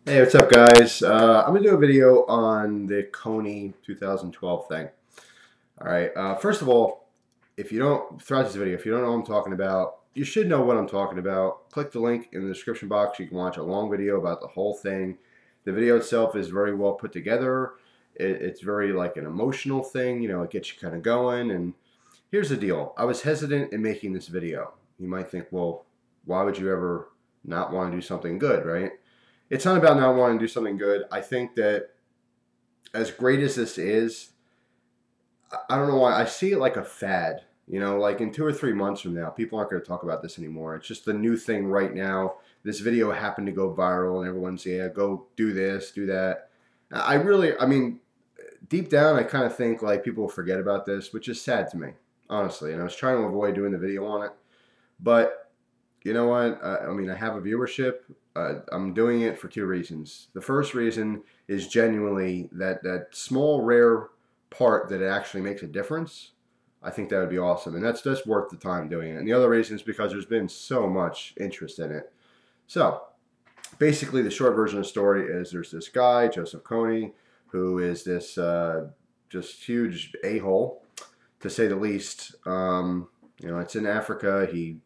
Hey, what's up, guys? I'm gonna do a video on the Kony 2012 thing. All right. First of all, if you don't, throughout this video, if you don't know what I'm talking about, you should know what I'm talking about. Click the link in the description box. You can watch a long video about the whole thing. The video itself is very well put together. It's very like an emotional thing. You know, it gets you kind of going. And here's the deal. I was hesitant in making this video. You might think, well, why would you ever not want to do something good, right? It's not about not wanting to do something good. I think that as great as this is, I don't know why I see it like a fad. You know, like in 2 or 3 months from now, people aren't going to talk about this anymore. It's just the new thing right now. This video happened to go viral, and everyone's, yeah, go do this, do that. I mean, deep down, I kind of think like people will forget about this, which is sad to me, honestly. And I was trying to avoid doing the video on it, but you know what? I mean, I have a viewership. I'm doing it for two reasons. The first reason is genuinely that small, rare part that it actually makes a difference. I think that would be awesome, and that's worth the time doing it. And the other reason is because there's been so much interest in it. So, basically, the short version of the story is there's this guy, Joseph Kony, who is this just huge a-hole, to say the least. You know, it's in Africa. He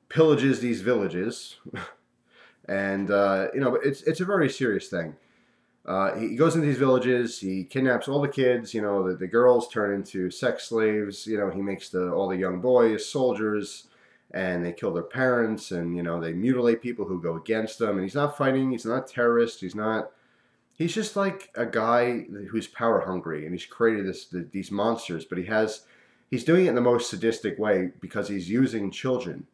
pillages these villages. And you know, it's a very serious thing. He goes into these villages. He kidnaps all the kids. You know, the girls turn into sex slaves. You know, he makes all the young boys soldiers, and they kill their parents. And you know, they mutilate people who go against them. And he's not fighting. He's not a terrorist. He's not. He's just like a guy who's power hungry, and he's created these monsters. But he's doing it in the most sadistic way because he's using children.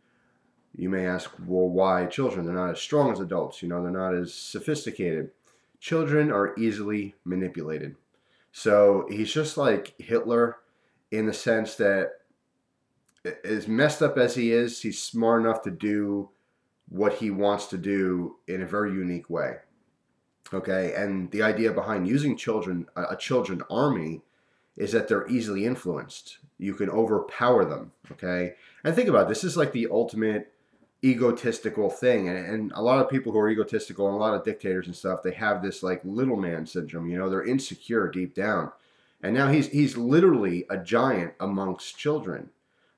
You may ask, well, why children? They're not as strong as adults. You know, they're not as sophisticated. Children are easily manipulated. So he's just like Hitler in the sense that as messed up as he is, he's smart enough to do what he wants to do in a very unique way. Okay, and the idea behind using children, a children army, is that they're easily influenced. You can overpower them. Okay, and think about it, this is like the ultimate egotistical thing, and a lot of people who are egotistical and a lot of dictators and stuff, they have this like little man syndrome. You know, they're insecure deep down, and now he's literally a giant amongst children.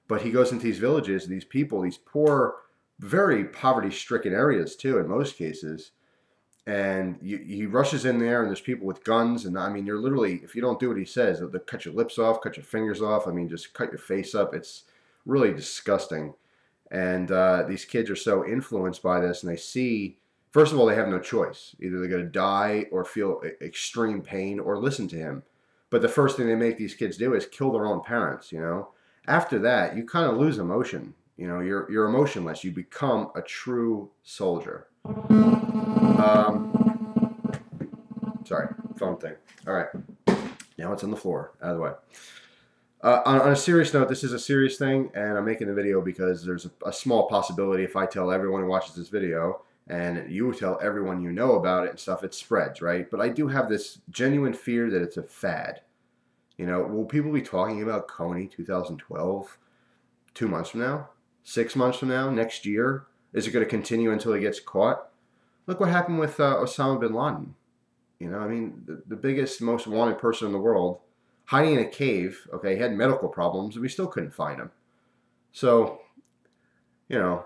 But he goes into these villages, these people, these poor, very poverty-stricken areas too in most cases, and he rushes in there, and there's people with guns, and I mean, you're literally, if you don't do what he says, they'll cut your lips off, cut your fingers off. I mean, just cut your face up. It's really disgusting. And these kids are so influenced by this, and they see, first of all, they have no choice. Either they're going to die or feel extreme pain or listen to him. But the first thing they make these kids do is kill their own parents, you know. After that, you kind of lose emotion. You know, you're emotionless. You become a true soldier. Sorry, phone thing. All right. Now it's on the floor. Out of the way. On a serious note, this is a serious thing, and I'm making the video because there's a small possibility if I tell everyone who watches this video, and you tell everyone you know about it and stuff, it spreads, right? But I do have this genuine fear that it's a fad. You know, will people be talking about Kony 2012 2 months from now? 6 months from now? Next year? Is it going to continue until he gets caught? Look what happened with Osama bin Laden. You know, I mean, the biggest, most wanted person in the world, hiding in a cave. Okay, he had medical problems, and we still couldn't find him. So, you know,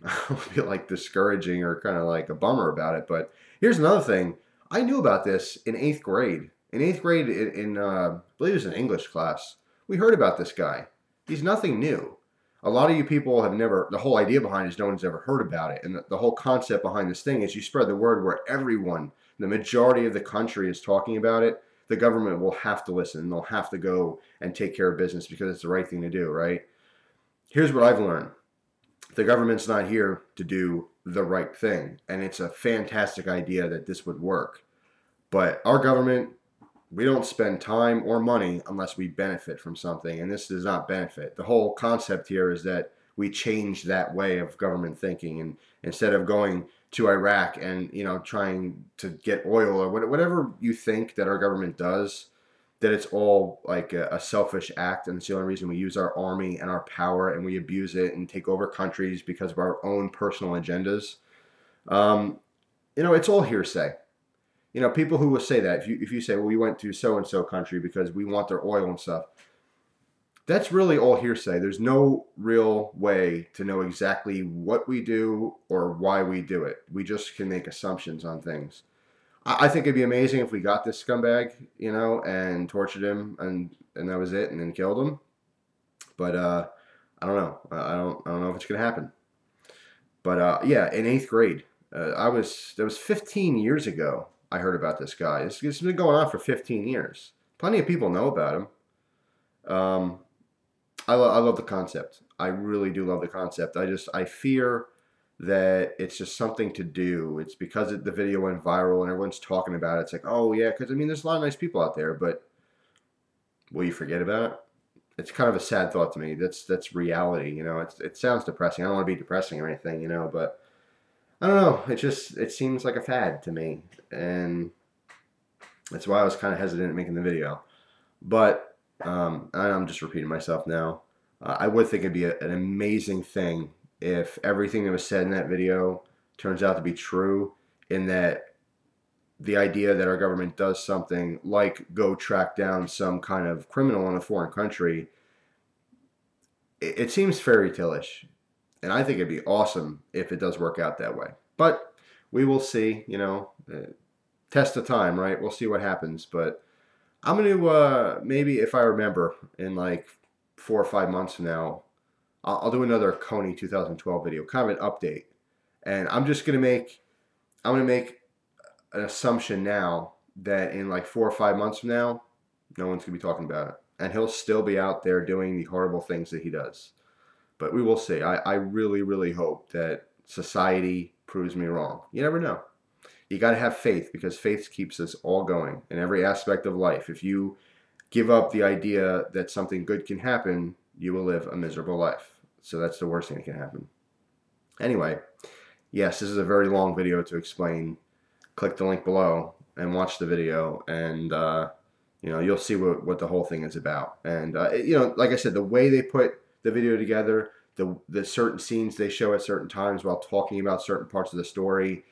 I feel like discouraging or kind of like a bummer about it. But here's another thing. I knew about this in 8th grade. In 8th grade, I believe it was an English class, we heard about this guy. He's nothing new. A lot of you people have never, the whole idea behind it is no one's ever heard about it. And the whole concept behind this thing is you spread the word where everyone, the majority of the country is talking about it. The government will have to listen. They'll have to go and take care of business because it's the right thing to do, right? Here's what I've learned. The government's not here to do the right thing. And it's a fantastic idea that this would work. But our government, we don't spend time or money unless we benefit from something. And this does not benefit. The whole concept here is that we change that way of government thinking. And instead of going to Iraq and, you know, trying to get oil or whatever you think that our government does, that it's all like a selfish act, and it's the only reason we use our army and our power and we abuse it and take over countries because of our own personal agendas. it's all hearsay. People who will say that, if you say, well, we went to so-and-so country because we want their oil and stuff, that's really all hearsay. There's no real way to know exactly what we do or why we do it. We just can make assumptions on things. I think it'd be amazing if we got this scumbag, and tortured him, and that was it, and then killed him. But I don't know. I don't know if it's gonna happen. But yeah, in 8th grade, that was 15 years ago. I heard about this guy. It's been going on for 15 years. Plenty of people know about him. I love the concept. I really do love the concept. I fear that it's just something to do. It's because the video went viral and everyone's talking about it. It's like, oh yeah, because there's a lot of nice people out there, but will you forget about it? It's kind of a sad thought to me. That's reality. It sounds depressing. I don't want to be depressing or anything, but I don't know. It seems like a fad to me, and that's why I was kind of hesitant making the video. But I'm just repeating myself now. I would think it'd be an amazing thing if everything that was said in that video turns out to be true, in that the idea that our government does something like go track down some kind of criminal in a foreign country, it seems fairy tale-ish. And I think it'd be awesome if it does work out that way. But we will see, test of time, right? We'll see what happens. But I'm going to, maybe if I remember, in like 4 or 5 months from now, I'll do another Kony 2012 video, kind of an update. And I'm going to make an assumption now that in like 4 or 5 months from now, no one's going to be talking about it. And he'll still be out there doing the horrible things that he does. But we will see. I really, really hope that society proves me wrong. You never know. You got to have faith, because faith keeps us all going in every aspect of life. If you give up the idea that something good can happen, you will live a miserable life. So that's the worst thing that can happen. Anyway, yes, this is a very long video to explain. Click the link below and watch the video, and you'll see what the whole thing is about. And like I said, the way they put the video together, the certain scenes they show at certain times while talking about certain parts of the story,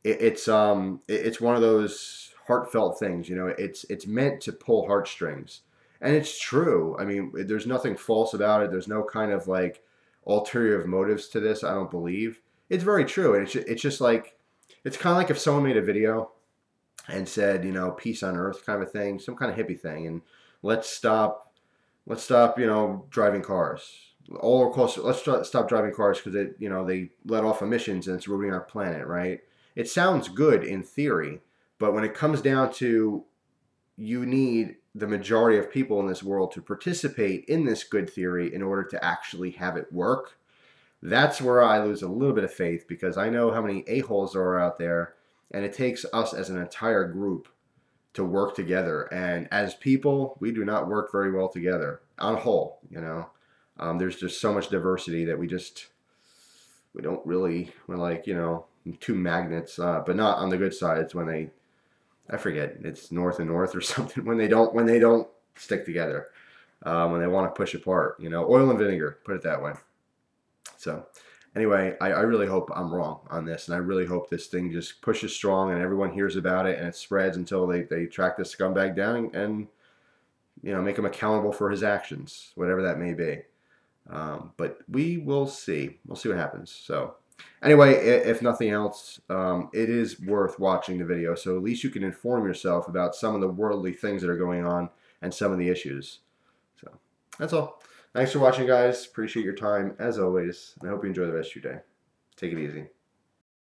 it's one of those heartfelt things. It's meant to pull heartstrings, and it's true. I mean, there's nothing false about it. There's no kind of like ulterior motives to this, I don't believe. It's very true, and it's just like, it's kind of like if someone made a video and said, peace on earth kind of a thing, some kind of hippie thing, and let's stop, driving cars. All across, let's stop driving cars because they let off emissions and it's ruining our planet, right? It sounds good in theory, but when it comes down to, you need the majority of people in this world to participate in this good theory in order to actually have it work. That's where I lose a little bit of faith, because I know how many a-holes there are out there, and it takes us as an entire group to work together. And as people, we do not work very well together on a whole. There's just so much diversity that we don't really, we're like, two magnets, but not on the good side. It's when I forget, it's north and north or something, when they don't stick together, when they want to push apart, oil and vinegar, put it that way. So anyway, I really hope I'm wrong on this, and I really hope this thing just pushes strong and everyone hears about it and it spreads until they track this scumbag down and make him accountable for his actions, whatever that may be. But we will see. We'll see what happens. So anyway, if nothing else, it is worth watching the video, so at least you can inform yourself about some of the worldly things that are going on and some of the issues. So that's all. Thanks for watching, guys. Appreciate your time, as always, and I hope you enjoy the rest of your day. Take it easy.